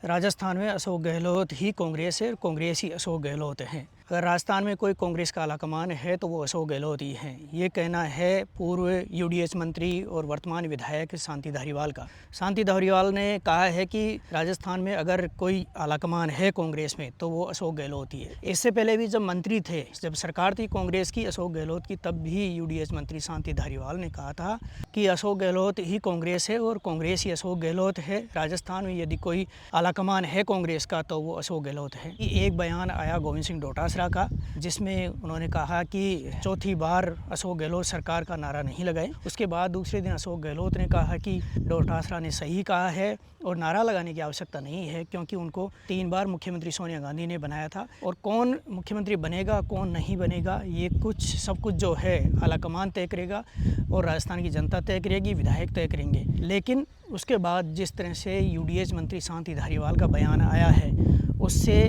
राजस्थान में अशोक गहलोत ही कांग्रेस है और कांग्रेस ही अशोक गहलोत हैं। अगर राजस्थान में कोई कांग्रेस का आलाकमान है तो वो अशोक गहलोत ही हैं। ये कहना है पूर्व यूडीएच मंत्री और वर्तमान विधायक शांति धारीवाल का। शांति धारीवाल ने कहा है कि राजस्थान में अगर कोई आलाकमान है कांग्रेस में तो वो अशोक गहलोत ही है। इससे पहले भी जब मंत्री थे, जब सरकार थी कांग्रेस की अशोक गहलोत की, तब भी यूडीएच मंत्री शांति धारीवाल ने कहा था कि अशोक गहलोत ही कांग्रेस है और कांग्रेस ही अशोक गहलोत है। राजस्थान में यदि कोई आलाकमान है कांग्रेस का तो वो अशोक गहलोत है। एक बयान आया गोविंद सिंह डोटासरा का, जिसमें उन्होंने कहा कि चौथी बार अशोक गहलोत सरकार का नारा नहीं लगाए। उसके बाद दूसरे दिन अशोक गहलोत ने कहा कि डोटासरा ने सही कहा है और नारा लगाने की आवश्यकता नहीं है, क्योंकि उनको 3 बार मुख्यमंत्री सोनिया गांधी ने बनाया था और कौन मुख्यमंत्री बनेगा कौन नहीं बनेगा ये सब कुछ जो है आलाकमान तय करेगा और राजस्थान की जनता तय करेगी, विधायक तय करेंगे। लेकिन उसके बाद जिस तरह से यूडीएच मंत्री शांति धारीवाल का बयान आया है, उससे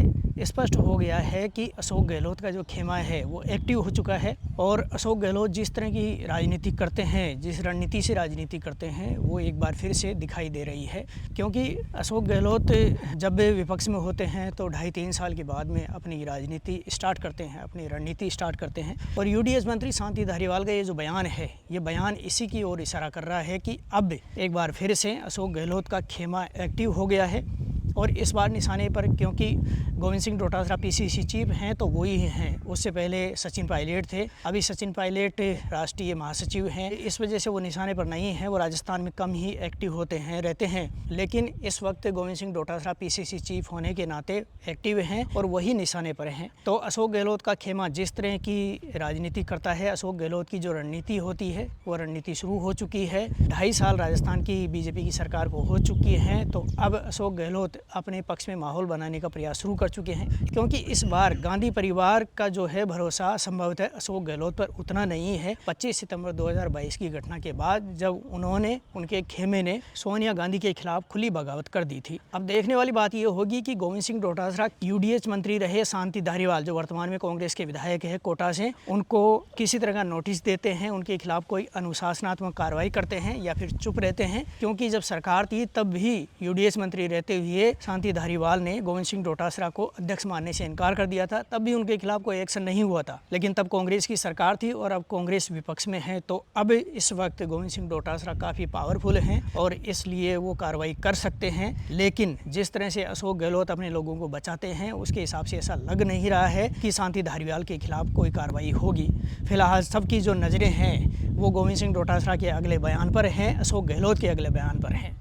स्पष्ट हो गया है कि अशोक गहलोत का जो खेमा है वो एक्टिव हो चुका है और अशोक गहलोत जिस तरह की राजनीति करते हैं, जिस रणनीति से राजनीति करते हैं, वो एक बार फिर से दिखाई दे रही है। क्योंकि अशोक गहलोत जब वे विपक्ष में होते हैं तो 2.5-3 साल के बाद में अपनी राजनीति स्टार्ट करते हैं, अपनी रणनीति स्टार्ट करते हैं। और यूडीएच मंत्री शांति धारीवाल का ये जो बयान है, ये बयान इसी की ओर इशारा कर रहा है कि अब एक बार फिर से अशोक गहलोत का खेमा एक्टिव हो गया है। और इस बार निशाने पर, क्योंकि गोविंद सिंह डोटासरा पीसीसी चीफ हैं तो वही हैं, उससे पहले सचिन पायलट थे, अभी सचिन पायलट राष्ट्रीय महासचिव हैं। इस वजह से वो निशाने पर नहीं हैं, वो राजस्थान में कम ही एक्टिव होते हैं, रहते हैं। लेकिन इस वक्त गोविंद सिंह डोटासरा पीसीसी चीफ होने के नाते एक्टिव हैं और वही निशाने पर हैं। तो अशोक गहलोत का खेमा जिस तरह की राजनीति करता है, अशोक गहलोत की जो रणनीति होती है वो रणनीति शुरू हो चुकी है। 2.5 साल राजस्थान की बीजेपी की सरकार को हो चुकी हैं, तो अब अशोक गहलोत अपने पक्ष में माहौल बनाने का प्रयास शुरू कर चुके हैं। क्योंकि इस बार गांधी परिवार का जो है भरोसा संभवतः अशोक गहलोत पर उतना नहीं है। 25 सितंबर 2022 की घटना के बाद जब उनके खेमे ने सोनिया गांधी के खिलाफ खुली बगावत कर दी थी। अब देखने वाली बात यह होगी कि गोविंद सिंह डोटासरा यूडीएच मंत्री रहे, शांति धारीवाल जो वर्तमान में कांग्रेस के विधायक है कोटा से, उनको किसी तरह का नोटिस देते हैं, उनके खिलाफ कोई अनुशासनात्मक कार्रवाई करते हैं या फिर चुप रहते हैं। क्योंकि जब सरकार थी तब भी यूडीएच मंत्री रहते हुए शांति धारीवाल ने गोविंद सिंह डोटासरा को अध्यक्ष मानने से इनकार कर दिया था, तब भी उनके खिलाफ कोई एक्शन नहीं हुआ था। लेकिन तब कांग्रेस की सरकार थी और अब कांग्रेस विपक्ष में है, तो अब इस वक्त गोविंद सिंह डोटासरा काफ़ी पावरफुल हैं और इसलिए वो कार्रवाई कर सकते हैं। लेकिन जिस तरह से अशोक गहलोत अपने लोगों को बचाते हैं, उसके हिसाब से ऐसा लग नहीं रहा है कि शांति धारीवाल के खिलाफ कोई कार्रवाई होगी। फिलहाल सबकी जो नज़रें हैं वो गोविंद सिंह डोटासरा के अगले बयान पर हैं, अशोक गहलोत के अगले बयान पर हैं।